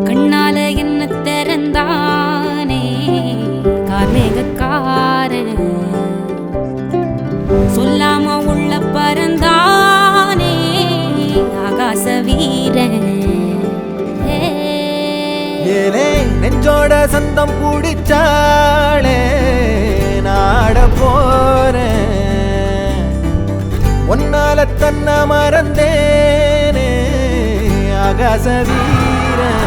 கண்ணால என்ன திறந்தானே கார்மேகக்காரன், சொல்லாம உள்ள பறந்தானே ஆகாச வீரன். ஏலே நெஞ்சோட சந்தம் பிடிச்சாளே நாட போறேன், ஒன்னால தன்ன மறந்தேனே ஆகாச வீரன்.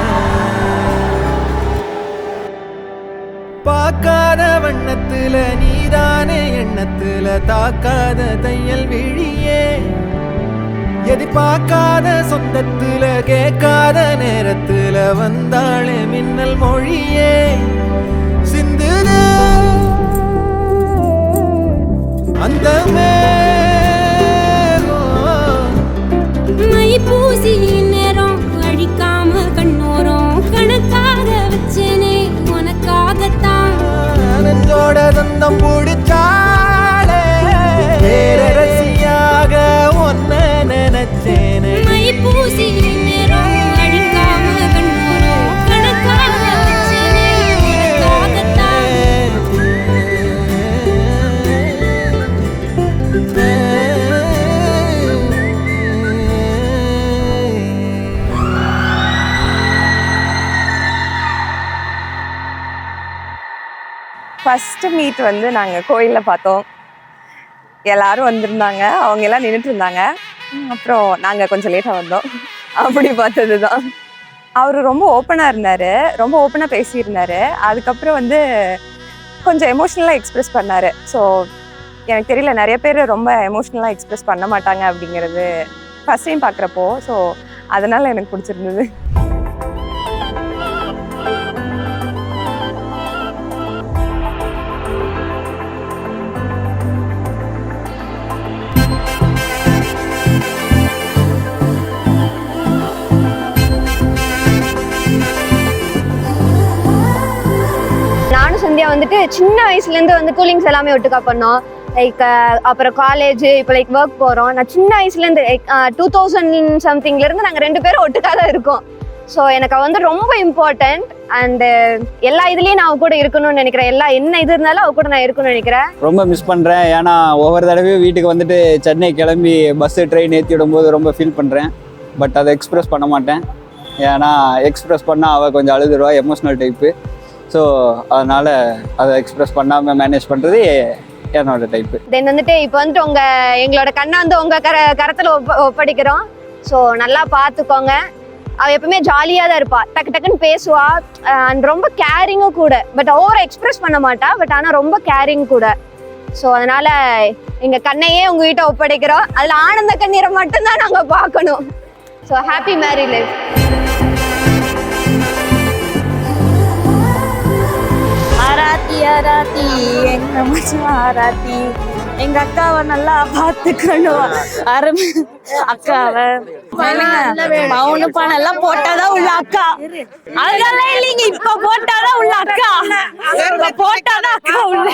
பார்க்காத வண்ணத்துல நீதானே எண்ணத்துல தாக்காத தையல் விழியே, எதிர்பார்க்காத சொந்தத்துல கேட்காத நேரத்துல வந்தாளே மின்னல் மொழியே. சிந்துல அந்த மை பூசி நேரம் அழிக்காம கண்ணோரம் கணக்காக வச்சேனே உனக்காகத்தான். நெஞ்சோட சொந்தம் பிடிச்சாளே ரசியாக ஒன்ன நினைச்சேனே. மை பூசி நேரம் அழிக்காம கண்ணோரம் கணக்காக வச்சேனே உனக்காகத்தான். ஃபஸ்ட்டு மீட் வந்து நாங்கள் கோயிலில் பார்த்தோம். எல்லாரும் வந்திருந்தாங்க, அவங்க எல்லாம் நின்றுட்டு இருந்தாங்க. அப்புறம் நாங்கள் கொஞ்சம் லேட்டாக வந்தோம். அப்படி பார்த்தது தான். அவர் ரொம்ப ஓப்பனாக இருந்தார், ரொம்ப ஓப்பனாக பேசியிருந்தார். அதுக்கப்புறம் வந்து கொஞ்சம் எமோஷ்னலாக எக்ஸ்ப்ரெஸ் பண்ணார். ஸோ எனக்கு தெரியல, நிறைய பேர் ரொம்ப எமோஷ்னலாக எக்ஸ்ப்ரெஸ் பண்ண மாட்டாங்க அப்படிங்கிறது ஃபஸ்ட் டைம் பார்க்குறப்போ. ஸோ அதனால் எனக்கு பிடிச்சிருந்தது. சந்தியா வந்துட்டு சின்ன வயசுலேருந்து வந்து கூலிங்ஸ் எல்லாமே ஒட்டுக்கா பண்ணோம். லைக் அப்புறம் காலேஜ், இப்போ லைக் ஒர்க் போகிறோம். நான் சின்ன வயசுலேருந்து 2000 சம்திங்லேருந்து நாங்கள் 2 பேரும் ஒட்டுக்கா தான் இருக்கோம். ஸோ எனக்கு வந்து ரொம்ப இம்பார்ட்டன்ட். அண்டு எல்லா இதுலேயும் நான் அவ கூட இருக்கணும்னு நினைக்கிறேன். என்ன இது இருந்தாலும் அவ கூட நான் இருக்கணும்னு நினைக்கிறேன். ரொம்ப மிஸ் பண்ணுறேன். ஏன்னா ஒவ்வொரு தடவையும் வீட்டுக்கு வந்துட்டு சென்னை கிளம்பி பஸ்ஸு ட்ரெயின் ஏற்றி விடும்போது ரொம்ப ஃபீல் பண்ணுறேன். பட் அதை எக்ஸ்ப்ரெஸ் பண்ண மாட்டேன். ஏன்னா எக்ஸ்ப்ரெஸ் பண்ணால் அவள் கொஞ்சம் அழுதுருவா, எமோஷ்னல் டைப்பு. ஸோ அதனால் அதை எக்ஸ்ப்ரெஸ் பண்ணாமல் மேனேஜ் பண்ணுறது என்னோட டைப்பு. தென் வந்துட்டு இப்போ வந்துட்டு எங்களோட கண்ணை வந்து உங்கள் கரத்தில் ஒப்படைக்கிறோம். ஸோ நல்லா பார்த்துக்கோங்க. அவள் எப்பவுமே ஜாலியாக தான் இருப்பாள், டக்கு டக்குன்னு பேசுவா. அண்ட் ரொம்ப கேரிங்கும் கூட. பட் ஓவராக எக்ஸ்ப்ரெஸ் பண்ண மாட்டா. பட் ஆனால் ரொம்ப கேரிங் கூட. ஸோ அதனால் எங்கள் கண்ணையே உங்கள் வீட்டை ஒப்படைக்கிறோம். அதில் ஆனந்த கண்ணீரை மட்டும்தான் நாங்கள் பார்க்கணும். So happy married life. ஆராத்தி ஆராத்தி எங்க மச்சான் ஆராத்தி, எங்க அக்காவை நல்லா பாத்துக்கணும். அக்காவை பவுனு பணம் எல்லாம் போட்டாதான் உள்ள அக்கா. அதெல்லாம் இல்லைங்க, இப்ப போட்டாதான் உள்ள அக்கா. போட்டாதான் அக்கா உள்ள.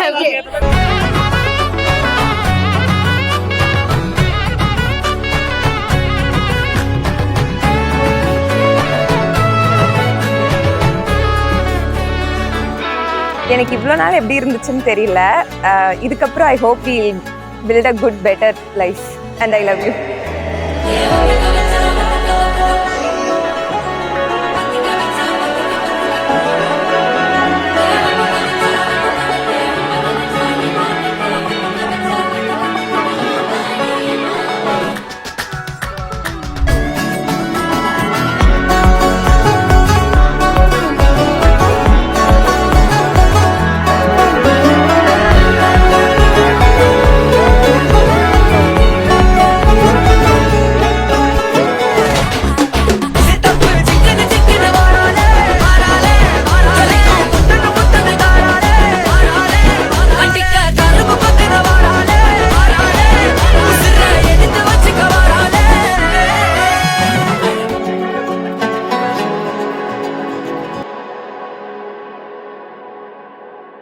எனக்கு இவ்வளோ நாள் எப்படி இருந்துச்சுன்னு தெரியல. இதுக்கப்புறம் I hope we build a good better life and I love you.